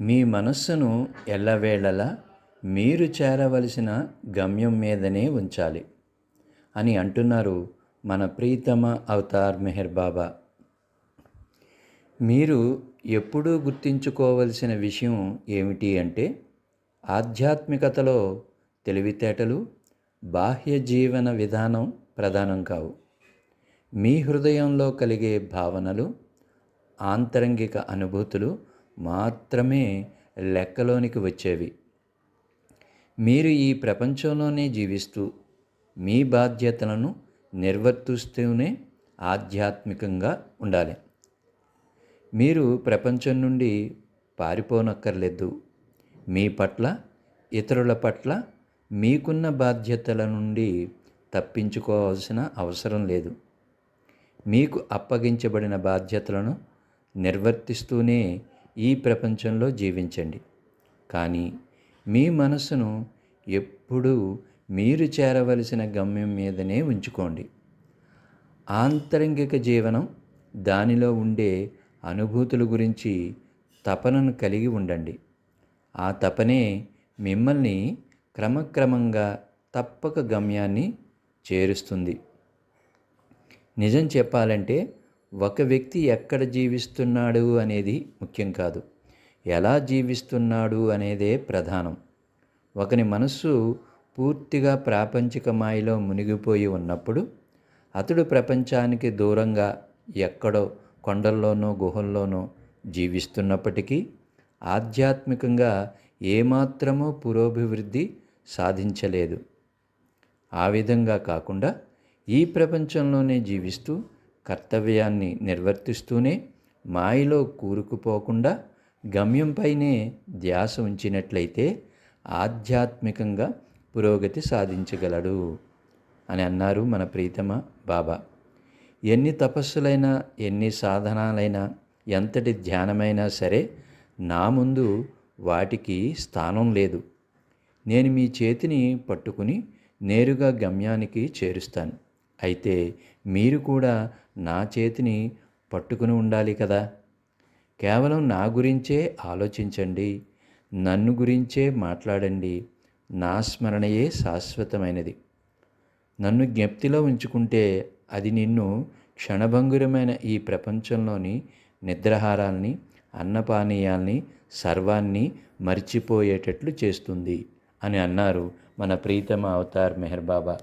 మీ మనస్సును ఎల్లవేళలా మీరు చేరవలసిన గమ్యం మీదనే ఉంచాలి అని అంటున్నారు మన ప్రీతమ అవతార్ మెహర్ బాబా. మీరు ఎప్పుడూ గుర్తుంచుకోవలసిన విషయం ఏమిటి అంటే, ఆధ్యాత్మికతలో తెలివితేటలు, బాహ్య జీవన విధానం ప్రధానం కావు. మీ హృదయంలో కలిగే భావనలు, ఆంతరంగిక అనుభూతులు మాత్రమే లెక్కలోనికి వచ్చేవి. మీరు ఈ ప్రపంచంలోనే జీవిస్తూ మీ బాధ్యతలను నిర్వర్తిస్తూనే ఆధ్యాత్మికంగా ఉండాలి. మీరు ప్రపంచం నుండి పారిపోనక్కర్లేదు. మీ పట్ల, ఇతరుల పట్ల మీకున్న బాధ్యతల నుండి తప్పించుకోవాల్సిన అవసరం లేదు. మీకు అప్పగించబడిన బాధ్యతలను నిర్వర్తిస్తూనే ఈ ప్రపంచంలో జీవించండి. కానీ మీ మనసును ఎప్పుడూ మీరు చేరవలసిన గమ్యం మీదనే ఉంచుకోండి. ఆంతరంగిక జీవనం, దానిలో ఉండే అనుభూతుల గురించి తపనను కలిగి ఉండండి. ఆ తపనే మిమ్మల్ని క్రమక్రమంగా తప్పక గమ్యాన్ని చేరుస్తుంది. నిజం చెప్పాలంటే, ఒక వ్యక్తి ఎక్కడ జీవిస్తున్నాడు అనేది ముఖ్యం కాదు, ఎలా జీవిస్తున్నాడు అనేదే ప్రధానం. ఒకని మనస్సు పూర్తిగా ప్రాపంచిక మాయలో మునిగిపోయి ఉన్నప్పుడు, అతడు ప్రపంచానికి దూరంగా ఎక్కడో కొండల్లోనో గుహల్లోనో జీవిస్తున్నప్పటికీ ఆధ్యాత్మికంగా ఏమాత్రమూ పురోభివృద్ధి సాధించలేదు. ఆ విధంగా కాకుండా ఈ ప్రపంచంలోనే జీవిస్తూ కర్తవ్యాన్ని నిర్వర్తిస్తూనే మాయలో కూరుకుపోకుండా గమ్యంపైనే ధ్యాస ఉంచినట్లయితే ఆధ్యాత్మికంగా పురోగతి సాధించగలడు అని అన్నారు మన ప్రీతమ బాబా. ఎన్ని తపస్సులైనా, ఎన్ని సాధనాలైనా, ఎంతటి ధ్యానమైనా సరే నా ముందు వాటికి స్థానం లేదు. నేను మీ చేతిని పట్టుకుని నేరుగా గమ్యానికి చేరుస్తాను. అయితే మీరు కూడా నా చేతిని పట్టుకుని ఉండాలి కదా. కేవలం నా గురించే ఆలోచించండి, నన్ను గురించే మాట్లాడండి. నా స్మరణయే శాశ్వతమైనది. నన్ను జ్ఞప్తిలో ఉంచుకుంటే అది నిన్ను క్షణభంగురమైన ఈ ప్రపంచంలోని నిద్రాహారాల్ని, అన్నపానీయాల్ని, సర్వాన్ని మర్చిపోయేటట్లు చేస్తుంది అని అన్నారు మన ప్రీతమ అవతార్ మెహర్ బాబా.